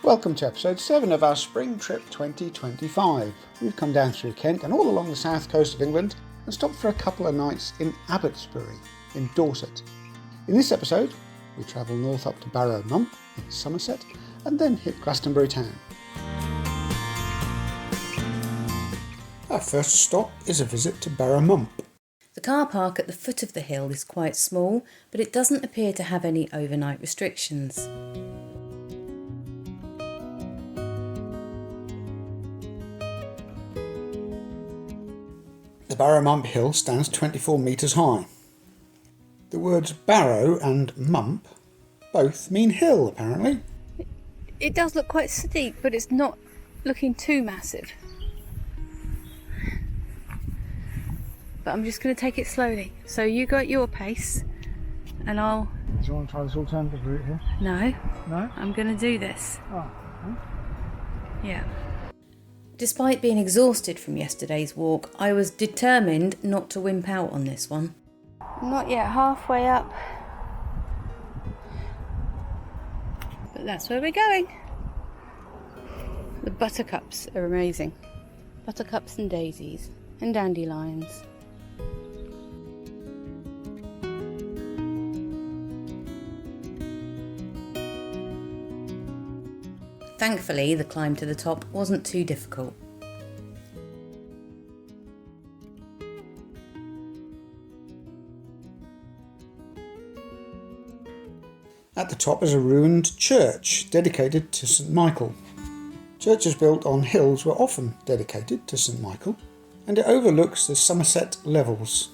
Welcome to episode 7 of our spring trip 2025. We've come down through Kent and all along the south coast of England and stopped for a couple of nights in Abbotsbury in Dorset. In this episode, we travel north up to Barrow Mump in Somerset and then hit Glastonbury Town. Our first stop is a visit to Barrow Mump. The car park at the foot of the hill is quite small, but it doesn't appear to have any overnight restrictions. The Barrow Mump hill stands 24 metres high. The words barrow and mump both mean hill, apparently. It does look quite steep, but it's not looking too massive. But I'm just going to take it slowly. So you go at your pace, and I'll... Do you want to try this alternative route here? No. No? I'm going to do this. Oh. Yeah. Despite being exhausted from yesterday's walk, I was determined not to wimp out on this one. I'm not yet halfway up. But that's where we're going. The buttercups are amazing. Buttercups and daisies and dandelions. Thankfully, the climb to the top wasn't too difficult. At the top is a ruined church dedicated to St Michael. Churches built on hills were often dedicated to St Michael, and it overlooks the Somerset levels.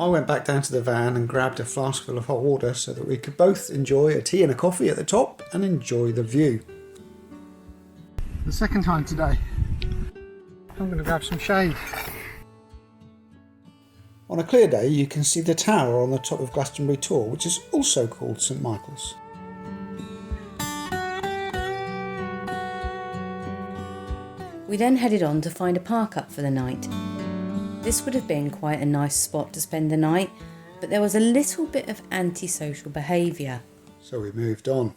I went back down to the van and grabbed a flask full of hot water so that we could both enjoy a tea and a coffee at the top and enjoy the view. The second time today, I'm going to grab some shade. On a clear day you can see the tower on the top of Glastonbury Tor, which is also called St Michael's. We then headed on to find a park up for the night. This would have been quite a nice spot to spend the night, but there was a little bit of antisocial behaviour. So we moved on.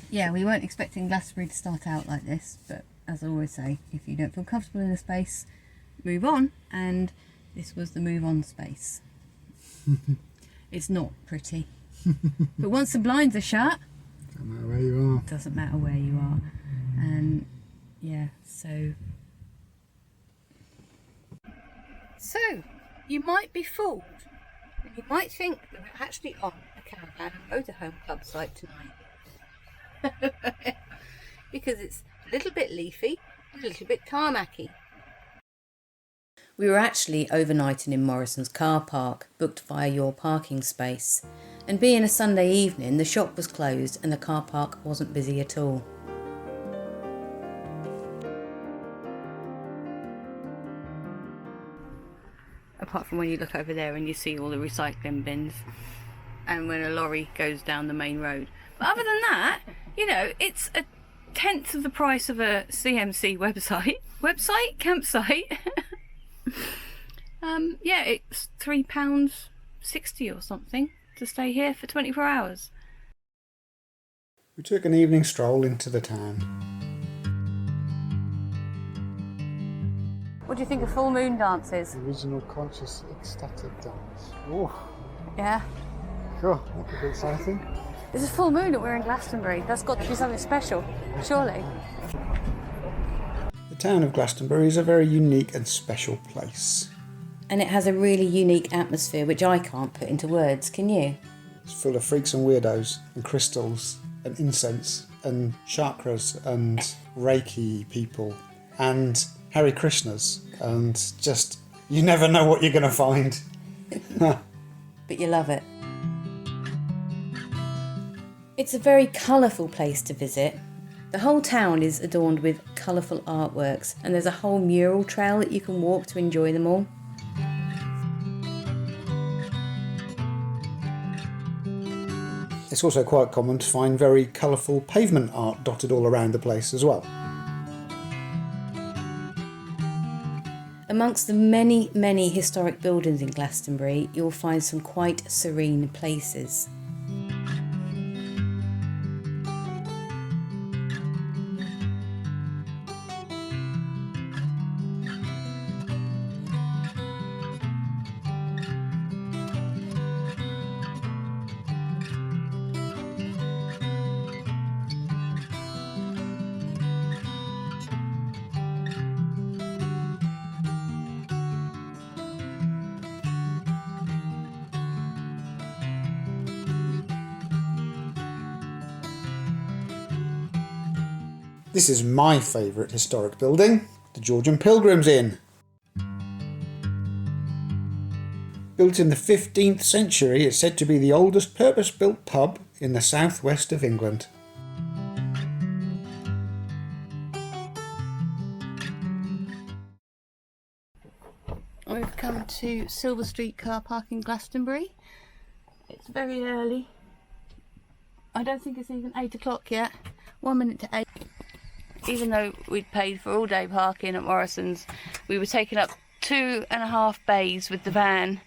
Yeah, we weren't expecting Glastonbury to start out like this, but as I always say, if you don't feel comfortable in a space, move on, and this was the move on space. It's not pretty. But once the blinds are shut, Doesn't matter where you are. doesn't matter where you are. And yeah, so you might be fooled. You might think that we're actually on a caravan and motorhome club site tonight. Because it's a little bit leafy and a little bit tarmacky. We were actually overnighting in Morrison's car park, booked via your parking space. And being a Sunday evening, the shop was closed and the car park wasn't busy at all. Apart from when you look over there and you see all the recycling bins and when a lorry goes down the main road. But other than that, you know, it's a tenth of the price of a CMC campsite. Yeah, it's £3.60 or something to stay here for 24 hours. We took an evening stroll into the town. What do you think of full moon dances? Original conscious ecstatic dance. Oh, Yeah. sure, that could be exciting. It's a full moon and we're in Glastonbury. That's got to be something special, surely. The town of Glastonbury is a very unique and special place. And it has a really unique atmosphere which I can't put into words, can you? It's full of freaks and weirdos and crystals and incense and chakras and Reiki people and Hare Krishnas and just, you never know what you're going to find. But you love it. It's a very colourful place to visit. The whole town is adorned with colourful artworks, and there's a whole mural trail that you can walk to enjoy them all. It's also quite common to find very colourful pavement art dotted all around the place as well. Amongst the many, many historic buildings in Glastonbury, you'll find some quite serene places. This is my favourite historic building, the George Pilgrims Inn. Built in the 15th century, it's said to be the oldest purpose-built pub in the southwest of England. We've come to Silver Street car park in Glastonbury. It's very early. I don't think it's even 8 o'clock yet. 1 minute to 8. Even though we'd paid for all day parking at Morrison's, we were taking up 2.5 bays with the van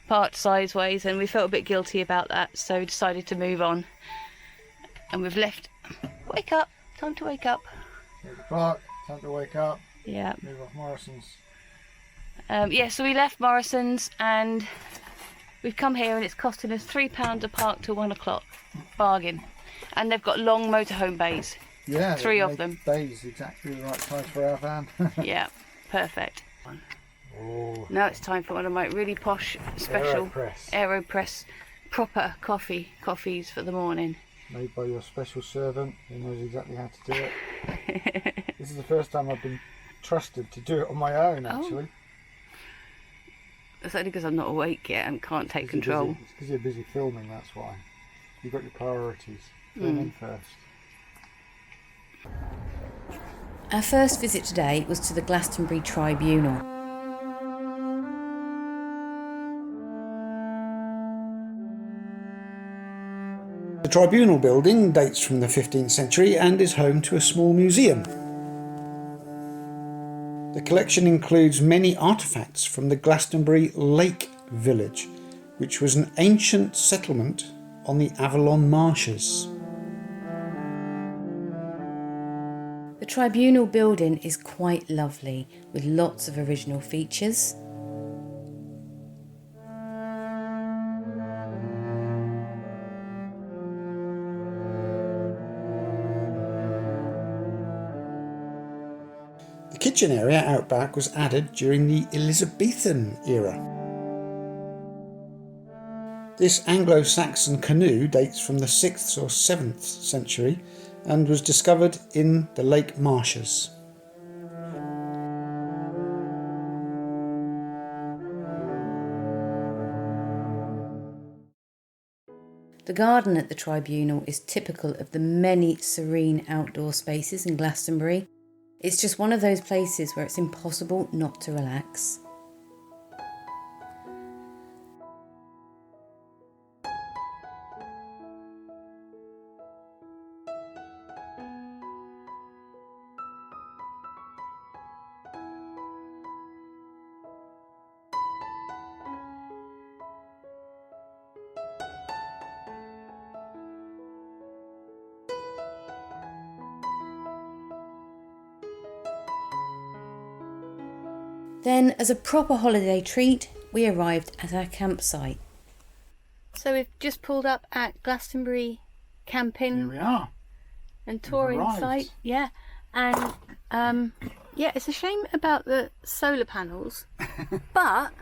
parked sideways, and we felt a bit guilty about that, so we decided to move on. And we've left. Wake up! Time to wake up. 8 o'clock, time to wake up. Yeah. Move off Morrison's. So we left Morrison's and we've come here, and it's costing us £3 to park till 1 o'clock. Bargain. And they've got long motorhome bays. Yeah, 3 of them. Bays exactly the right size for our van. Yeah, perfect. Oh. Now it's time for one of my really posh special AeroPress proper coffees for the morning. Made by your special servant who knows exactly how to do it. This is the first time I've been trusted to do it on my own, actually. It's only because I'm not awake yet and can't take control. It's because you're busy filming, that's why. You've got your priorities. Filming first. Our first visit today was to the Glastonbury Tribunal. The Tribunal building dates from the 15th century and is home to a small museum. The collection includes many artefacts from the Glastonbury Lake village, which was an ancient settlement on the Avalon marshes. The Tribunal building is quite lovely, with lots of original features. The kitchen area out back was added during the Elizabethan era. This Anglo-Saxon canoe dates from the 6th or 7th century and was discovered in the lake marshes. The garden at the Tribunal is typical of the many serene outdoor spaces in Glastonbury. It's just one of those places where it's impossible not to relax. Then, as a proper holiday treat, we arrived at our campsite. So we've just pulled up at Glastonbury camping. Here we are. And touring site. Yeah. And it's a shame about the solar panels. But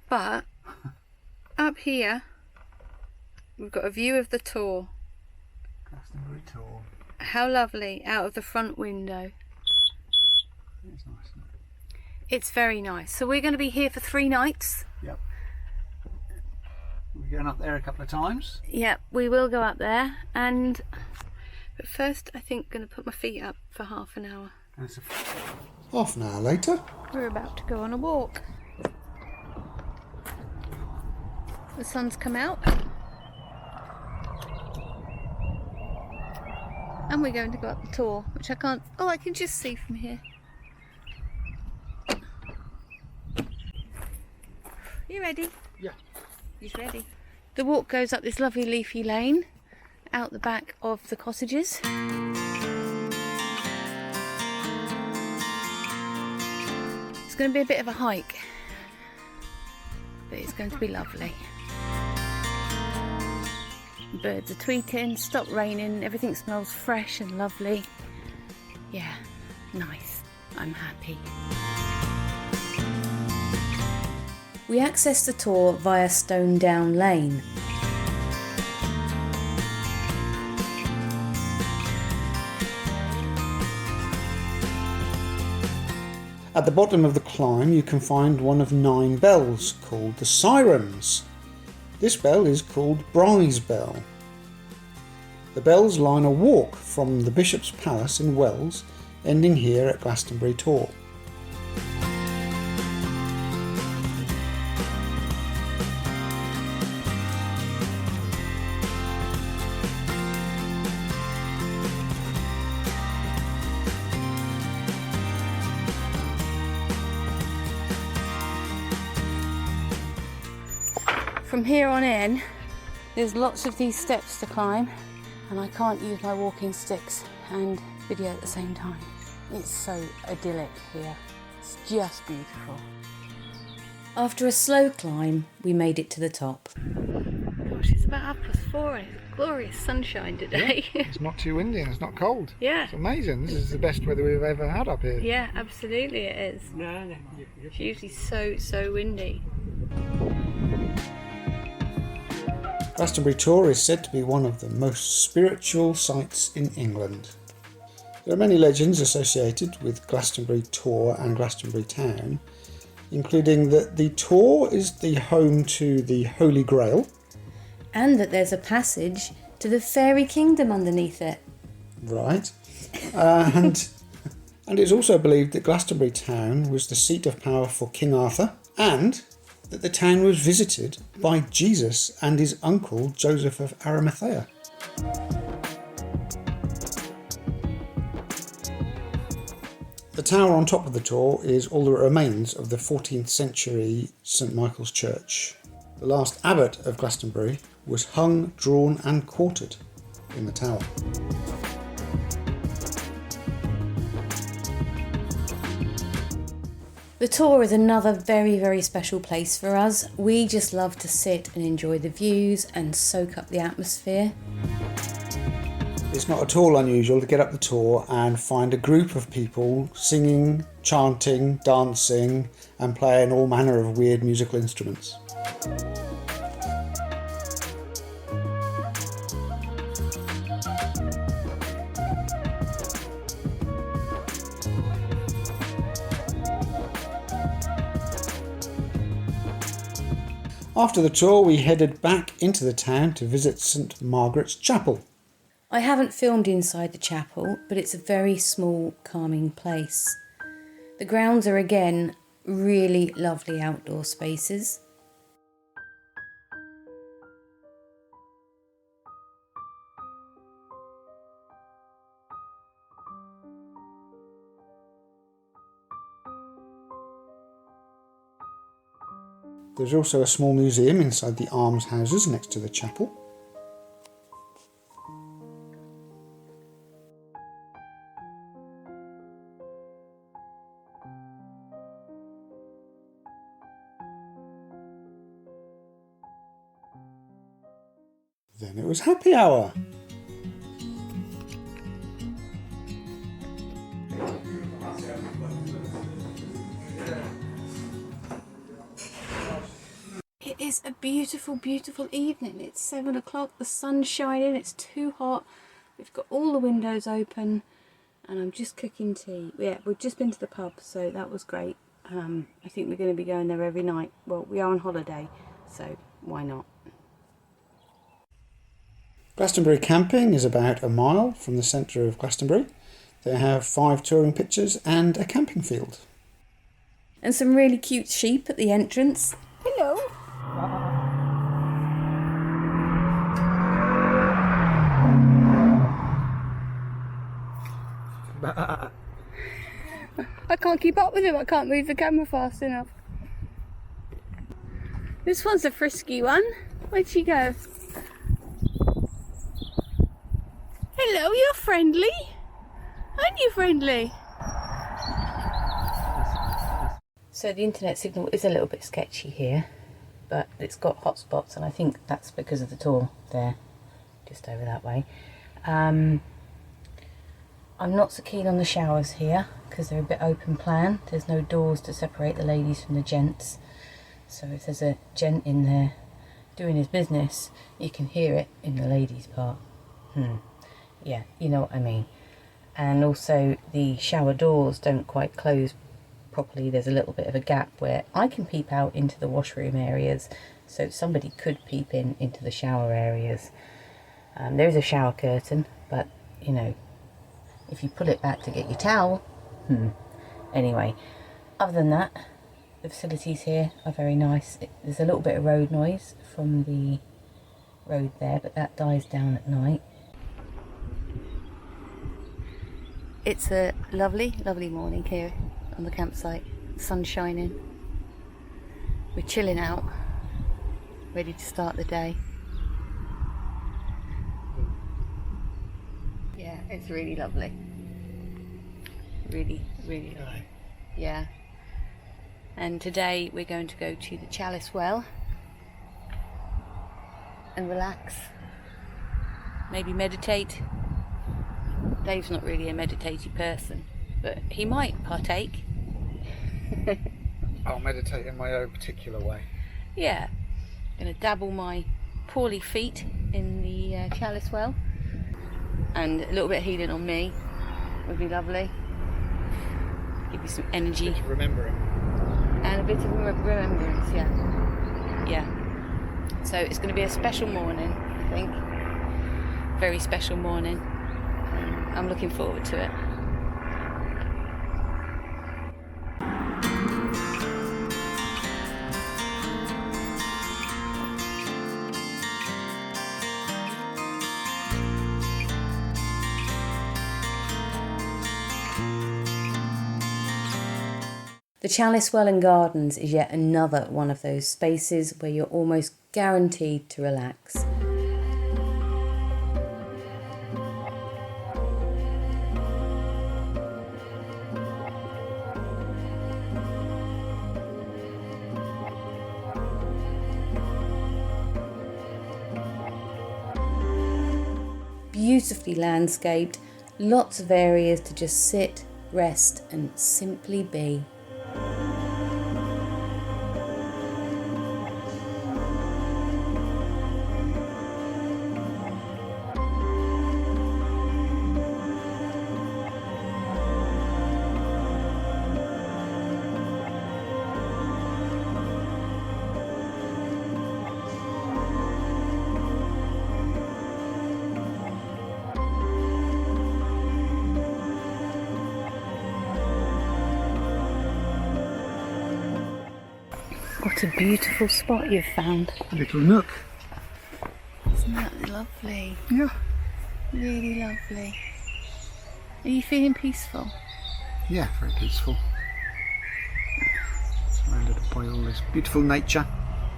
But up here, we've got a view of the Tor. Glastonbury Tor. How lovely, out of the front window. It's nice, isn't it? It's very nice. So we're going to be here for 3 nights. Yep. We're going up there a couple of times. Yep, we will go up there. But first, I think going to put my feet up for half an hour. Half an hour later. We're about to go on a walk. The sun's come out. And we're going to go up the Tor, which I can't... Oh, I can just see from here. You ready? Yeah. He's ready. The walk goes up this lovely leafy lane, out the back of the cottages. It's going to be a bit of a hike, but it's going to be lovely. Birds are tweeting, stopped raining, everything smells fresh and lovely. Yeah, nice. I'm happy. We access the Tor via Stone Down Lane. At the bottom of the climb you can find one of 9 bells called the Sirens. This bell is called Bry's Bell. The bells line a walk from the Bishop's Palace in Wells, ending here at Glastonbury Tor. From here on in, there's lots of these steps to climb, and I can't use my walking sticks and video at the same time. It's so idyllic here. It's just beautiful. After a slow climb, we made it to the top. Gosh, it's about 4:30. It's glorious sunshine today. It's not too windy and it's not cold. Yeah. It's amazing. This is the best weather we've ever had up here. Yeah, absolutely it is. It's usually so windy. Glastonbury Tor is said to be one of the most spiritual sites in England. There are many legends associated with Glastonbury Tor and Glastonbury Town, including that the Tor is the home to the Holy Grail, And that there's a passage to the fairy kingdom underneath it. right, and it's also believed that Glastonbury Town was the seat of power for King Arthur, and that the town was visited by Jesus and his uncle Joseph of Arimathea. The tower on top of the Tor is all that remains of the 14th century St Michael's Church. The last abbot of Glastonbury was hung, drawn and quartered in the tower. The Tor is another very special place for us. We just love to sit and enjoy the views and soak up the atmosphere. It's not at all unusual to get up the Tor and find a group of people singing, chanting, dancing and playing all manner of weird musical instruments. After the tour, we headed back into the town to visit St Margarets Chapel. I haven't filmed inside the chapel, but it's a very small, calming place. The grounds are again really lovely outdoor spaces. There's also a small museum inside the almshouses next to the chapel. Then it was happy hour. It is a beautiful, beautiful evening. It's 7 o'clock, the sun's shining, it's too hot. We've got all the windows open and I'm just cooking tea. Yeah, we've just been to the pub, so that was great. I think we're going to be going there every night. Well, we are on holiday, so why not? Glastonbury camping is about a mile from the centre of Glastonbury. They have 5 touring pitches and a camping field. And some really cute sheep at the entrance. Hello. I can't keep up with him. I can't move the camera fast enough. This one's a frisky one. Where'd she go? Hello, you're friendly. Aren't you friendly? So the internet signal is a little bit sketchy here, but it's got hotspots, and I think that's because of the Tor there, just over that way. I'm not so keen on the showers here because they're a bit open plan. There's no doors to separate the ladies from the gents, so if there's a gent in there doing his business, you can hear it in the ladies' part. Yeah, you know what I mean. And also the shower doors don't quite close properly. There's a little bit of a gap where I can peep out into the washroom areas, so somebody could peep into the shower areas. There is a shower curtain, but you know, if you pull it back to get your towel, anyway, other than that, the facilities here are very nice. There's a little bit of road noise from the road there, but that dies down at night. It's a lovely, lovely morning here on the campsite. The sun's shining. We're chilling out, ready to start the day. Yeah, it's really lovely. Really, really lovely. Yeah. And today we're going to go to the Chalice well and relax, maybe meditate. Dave's not really a meditative person, but he might partake. I'll meditate in my own particular way. Yeah, I'm going to dabble my poorly feet in the Chalice well, and a little bit of healing on me would be lovely. Give you some energy. Remembering. And a bit of remembrance, yeah. So it's going to be a special morning, I think. Very special morning. I'm looking forward to it. The Chalice Well and Gardens is yet another one of those spaces where you're almost guaranteed to relax. Beautifully landscaped, lots of areas to just sit, rest and simply be. What a beautiful spot you've found. A little nook. Isn't that lovely? Yeah. Really lovely. Are you feeling peaceful? Yeah, very peaceful. Surrounded by all this beautiful nature.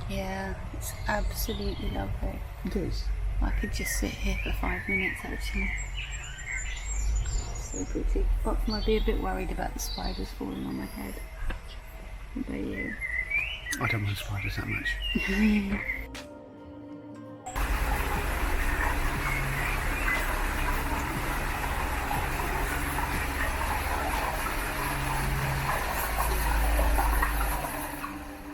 Yeah, it's absolutely lovely. It is. I could just sit here for 5 minutes actually. So pretty. But I might be a bit worried about the spiders falling on my head. What about you? I don't mind spiders that much.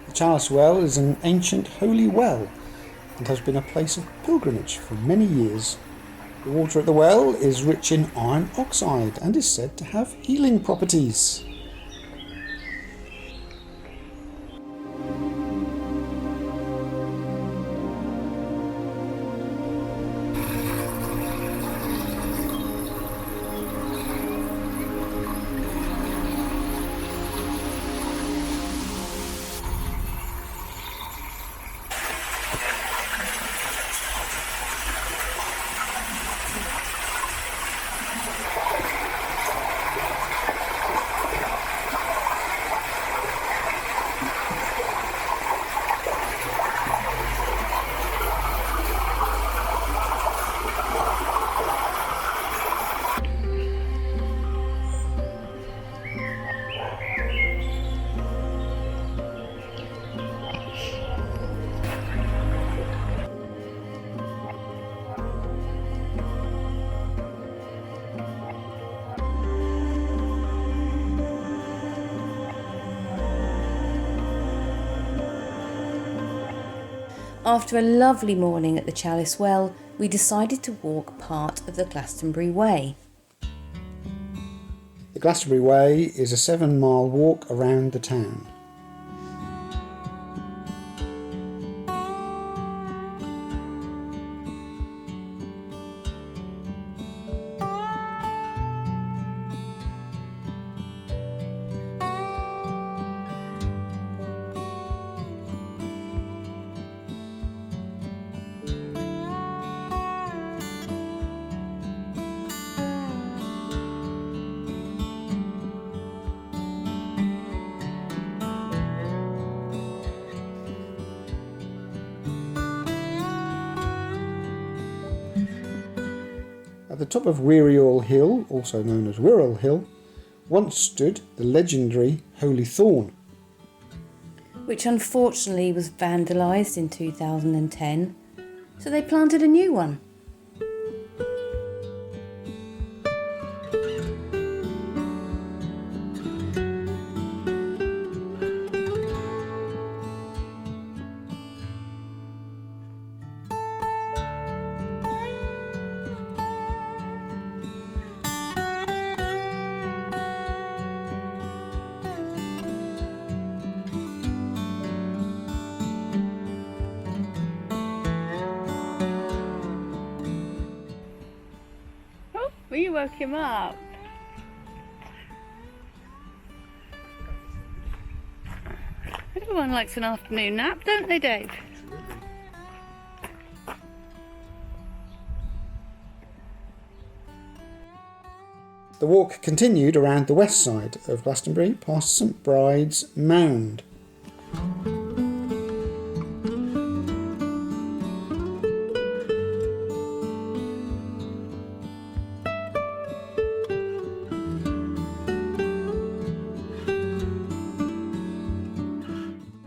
The Chalice well is an ancient holy well and has been a place of pilgrimage for many years. The water at the well is rich in iron oxide and is said to have healing properties. After a lovely morning at the Chalice Well, we decided to walk part of the Glastonbury Way. The Glastonbury Way is a 7-mile walk around the town. At the top of Wearyall Hill, also known as Wearyall Hill, once stood the legendary Holy Thorn, which unfortunately was vandalised in 2010, so they planted a new one. You woke him up. Everyone likes an afternoon nap, don't they, Dave? The walk continued around the west side of Glastonbury past St Bride's Mound.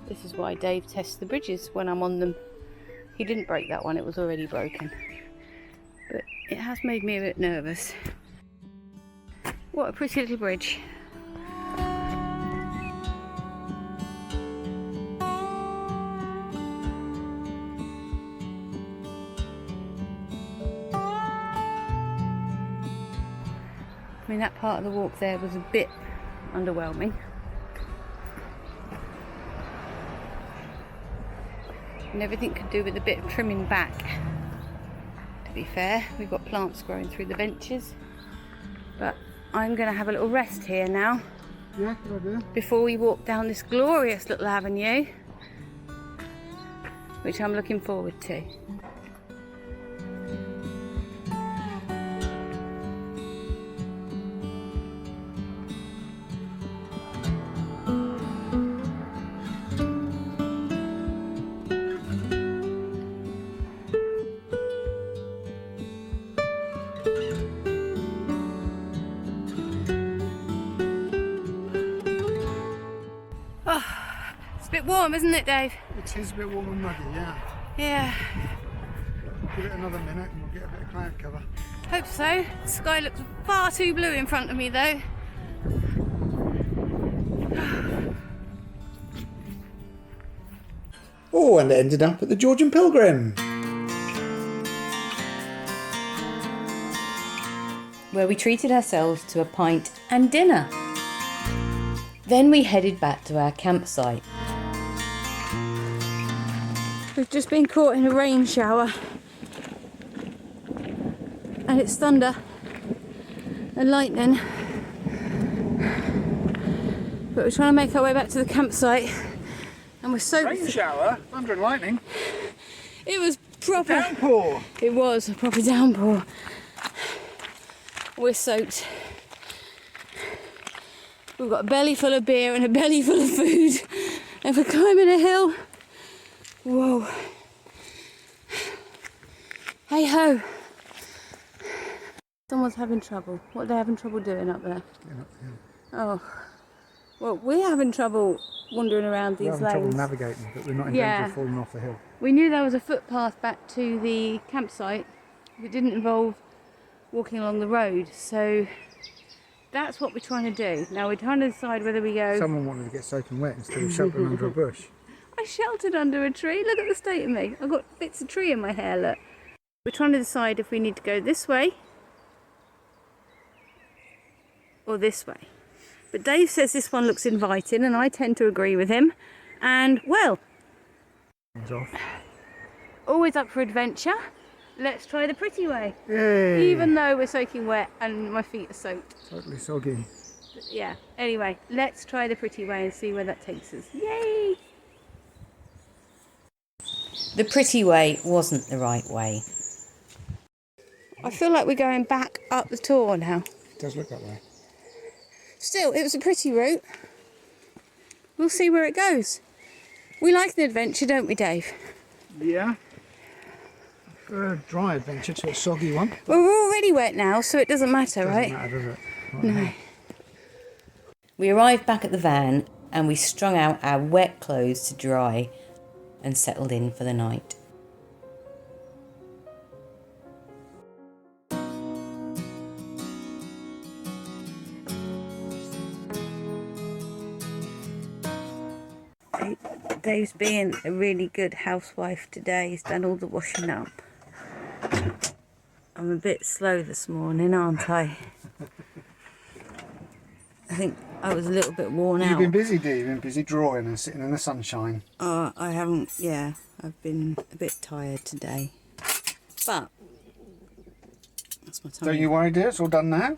This is why Dave tests the bridges when I'm on them. He didn't break that one, it was already broken. But it has made me a bit nervous. What a pretty little bridge. I mean, that part of the walk there was a bit underwhelming. And everything could do with a bit of trimming back. To be fair, we've got plants growing through the benches. But I'm going to have a little rest here now. Yeah, good idea. Before we walk down this glorious little avenue, which I'm looking forward to. It's a bit warm, isn't it, Dave? It is a bit warm and muggy, yeah. Yeah. Give it another minute and we'll get a bit of cloud cover. Hope so. The sky looks far too blue in front of me, though. Oh, and ended up at the George Pilgrims, where we treated ourselves to a pint and dinner. Then we headed back to our campsite. We've just been caught in a rain shower. And it's thunder and lightning. But we're trying to make our way back to the campsite. And we're so... Rain shower, thunder and lightning. It was proper... Downpour. It was a proper downpour. We're soaked. We've got a belly full of beer and a belly full of food. And we're climbing a hill. Whoa. Hey ho. Someone's having trouble. What are they having trouble doing up there? Oh. Well, we're having trouble wandering around these lanes. We're having trouble navigating, but we're not in danger of falling off the hill. We knew there was a footpath back to the campsite. It didn't involve walking along the road, so that's what we're trying to do. Now we're trying to decide whether we go... Someone wanted to get soaking wet instead of sheltering under a bush. I sheltered under a tree. Look at the state of me. I've got bits of tree in my hair, look. We're trying to decide if we need to go this way or this way. But Dave says this one looks inviting, and I tend to agree with him. And, well, always up for adventure. Let's try the pretty way. Yay! Even though we're soaking wet and my feet are soaked. Totally soggy. But yeah, anyway, let's try the pretty way and see where that takes us. Yay! The pretty way wasn't the right way. I feel like we're going back up the Tor now. It does look that way. Still, it was a pretty route. We'll see where it goes. We like an adventure, don't we, Dave? Yeah. For a dry adventure to a soggy one. Well, we're already wet now, so it doesn't matter, right? Doesn't matter, does it? Right. No. We arrived back at the van and we strung out our wet clothes to dry and settled in for the night. Dave's being a really good housewife today. He's done all the washing up. I'm a bit slow this morning, aren't I? I think I was a little bit worn out. You've been busy, Dee. You've been busy drawing and sitting in the sunshine. I haven't, yeah. I've been a bit tired today. But, that's my time. Don't you worry, dear. It's all done now.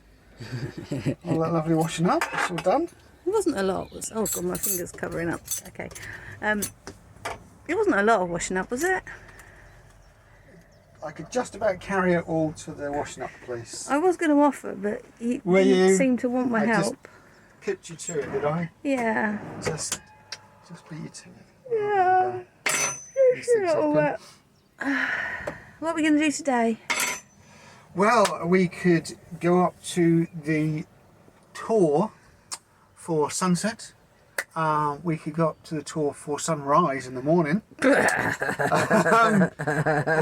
All that lovely washing up. It's all done. It wasn't a lot. Oh god, my finger's covering up. Okay. It wasn't a lot of washing up, was it? I could just about carry it all to the washing up place. I was going to offer, but you didn't seem to want my help. Just pipped you to it, did I? Yeah. Just beat you to it. Yeah. What are we going to do today? Well, we could go up to the Tor for sunset. We could go up to the Tor for sunrise in the morning.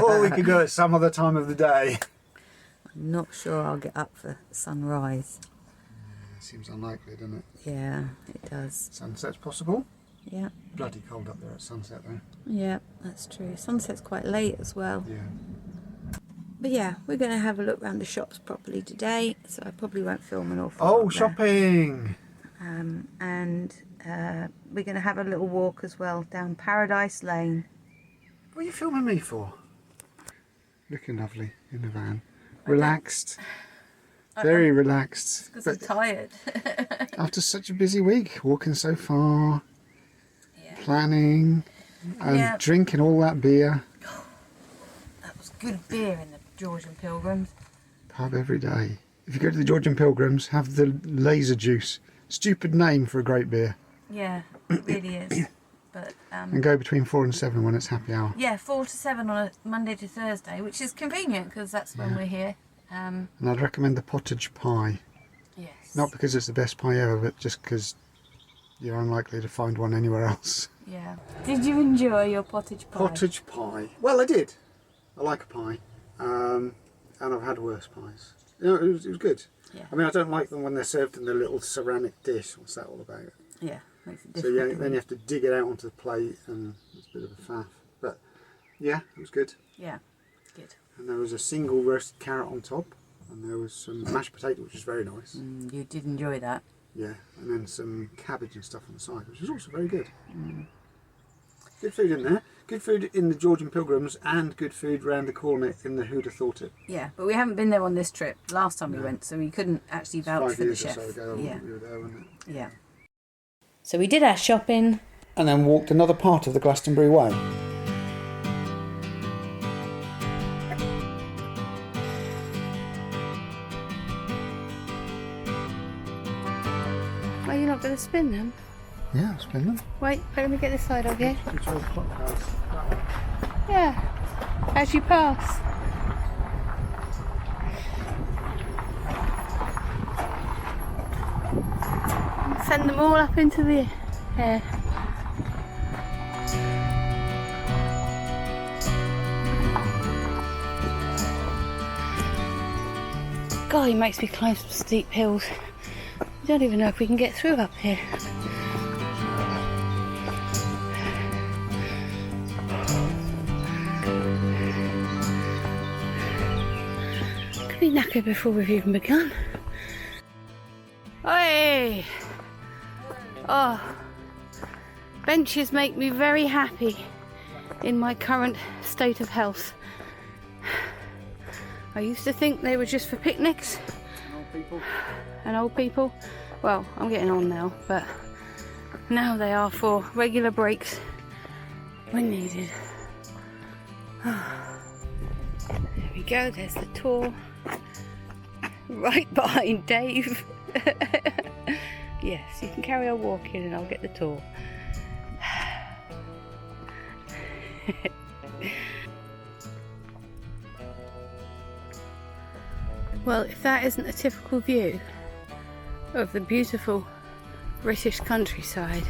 Or we could go at some other time of the day. I'm not sure I'll get up for sunrise. Seems unlikely, doesn't it? Yeah, it does. Sunset's possible. Yeah. Bloody cold up there at sunset though. Yeah, that's true. Sunset's quite late as well. Yeah. But yeah, we're going to have a look around the shops properly today, so I probably won't film an awful lot. Oh, shopping! And we're going to have a little walk as well down Paradise Lane. What are you filming me for? Looking lovely in the van. Relaxed. Very relaxed. Because I'm tired. After such a busy week, walking so far, planning, and drinking all that beer. That was good beer in the George Pilgrims. Pub every day. If you go to the George Pilgrims, have the laser juice. Stupid name for a great beer. Yeah, it really is. But and go between 4 and 7 when it's happy hour. Yeah, 4 to 7 on a Monday to Thursday, which is convenient because that's when we're here. And I'd recommend the pottage pie. Yes. Not because it's the best pie ever, but just because you're unlikely to find one anywhere else. Yeah. Did you enjoy your pottage pie? Pottage pie. Well, I did. I like a pie. And I've had worse pies. You know, it was good. Yeah. I mean, I don't like them when they're served in the little ceramic dish. What's that all about? Yeah. Makes it So difficult. yeah, then you have to dig it out onto the plate, and it's a bit of a faff. But yeah, it was good. Yeah, good. And there was a single roasted carrot on top, and there was some mashed potato, which was very nice. You did enjoy that. Yeah, and then some cabbage and stuff on the side, which was also very good. Good food in there. Good food in the George Pilgrims, and good food round the corner in the Who'd Have Thought It. Yeah, but we haven't been there on this trip. Last time we went, so we couldn't actually vouch for the 5 chef. years or so ago, Yeah, we were there, wasn't it? yeah. So we did our shopping. And then walked another part of the Glastonbury Way. Well, you're not going to spin them? Yeah, I'll spin them. Wait, let me get this side of you. Which old clock has that one? Yeah, as you pass. Send them all up into the air. God, he makes me climb some steep hills. I don't even know if we can get through up here. Could be knackered before we've even begun. Hey! Oh, benches make me very happy in my current state of health. I used to think they were just for picnics and old people. Well, I'm getting on now, but now they are for regular breaks when needed. There we go, there's the Tor. Right behind Dave. Yes, you can carry on walking and I'll get the Tor. Well, if that isn't a typical view of the beautiful British countryside,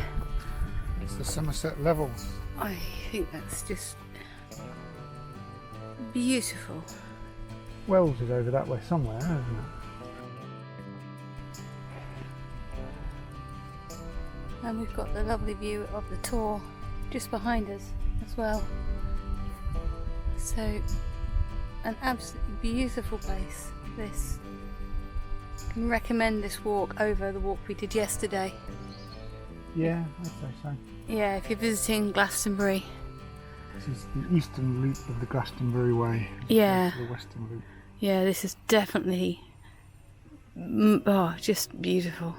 It's the Somerset level. I think that's just beautiful. Wells is over that way somewhere, isn't it? And we've got the lovely view of the Tor just behind us as well. So, an absolutely beautiful place, this. I can recommend this walk over the walk we did yesterday. Yeah, I'd say so. Yeah, if you're visiting Glastonbury. This is the eastern loop of the Glastonbury Way. Yeah. The western loop. Yeah, this is definitely just beautiful.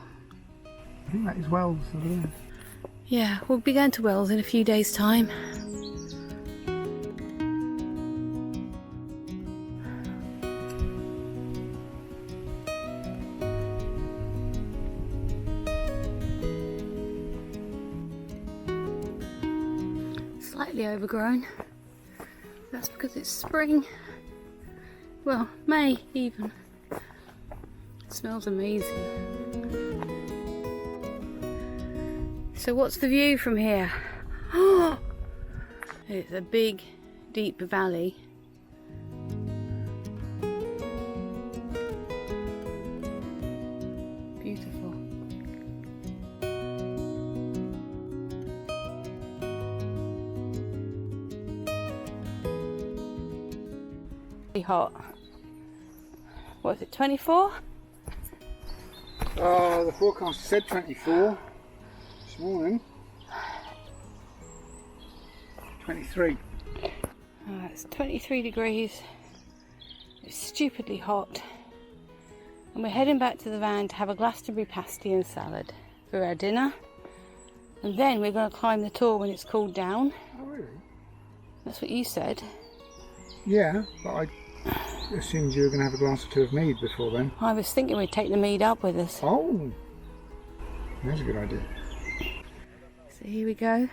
I think that is Wells over there. Yeah, we'll be going to Wells in a few days' time. Slightly overgrown. That's because it's spring. Well, May even. It smells amazing. So what's the view from here? Oh, it's a big, deep valley. Beautiful. Really hot. What is it, 24? Oh, the forecast said 24 this morning. 23. It's 23 degrees. It's stupidly hot. And we're heading back to the van to have a Glastonbury pasty and salad for our dinner. And then we're going to climb the Tor when it's cooled down. Oh, really? That's what you said. Yeah, but I assumed you were going to have a glass or two of mead before then. I was thinking we'd take the mead up with us. Oh, that's a good idea. So here we go.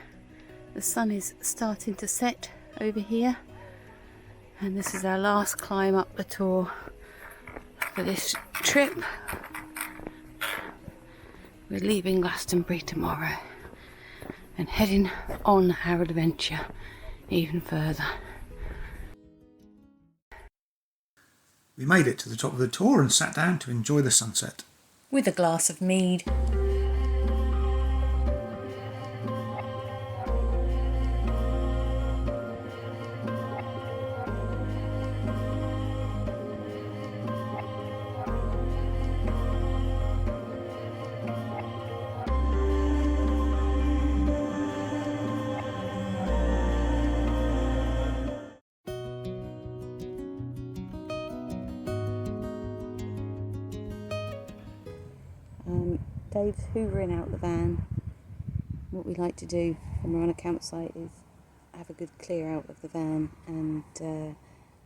The sun is starting to set over here. And this is our last climb up the Tor for this trip. We're leaving Glastonbury tomorrow and heading on our adventure even further. We made it to the top of the Tor and sat down to enjoy the sunset. With a glass of mead. Dave's hoovering out the van. What we like to do when we're on a campsite is have a good clear out of the van and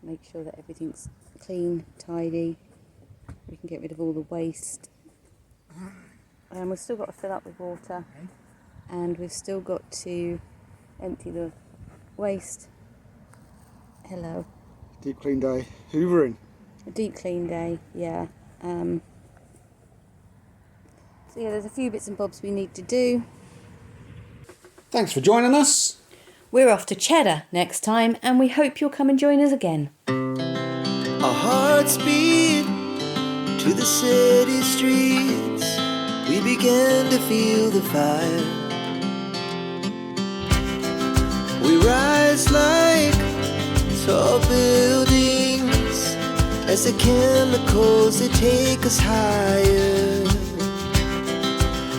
make sure that everything's clean, tidy. We can get rid of all the waste. And we've still got to fill up with water, and we've still got to empty the waste. Hello. Deep clean day. Hoovering. A deep clean day, yeah. So yeah, there's a few bits and bobs we need to do. Thanks for joining us. We're off to Cheddar next time, and we hope you'll come and join us again. Our hearts beat to the city streets. We began to feel the fire. We rise like tall buildings as the chemicals they take us higher.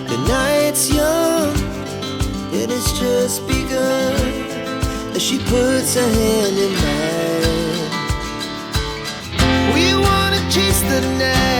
The night's young, it has just begun as she puts her hand in mine. We wanna chase the night.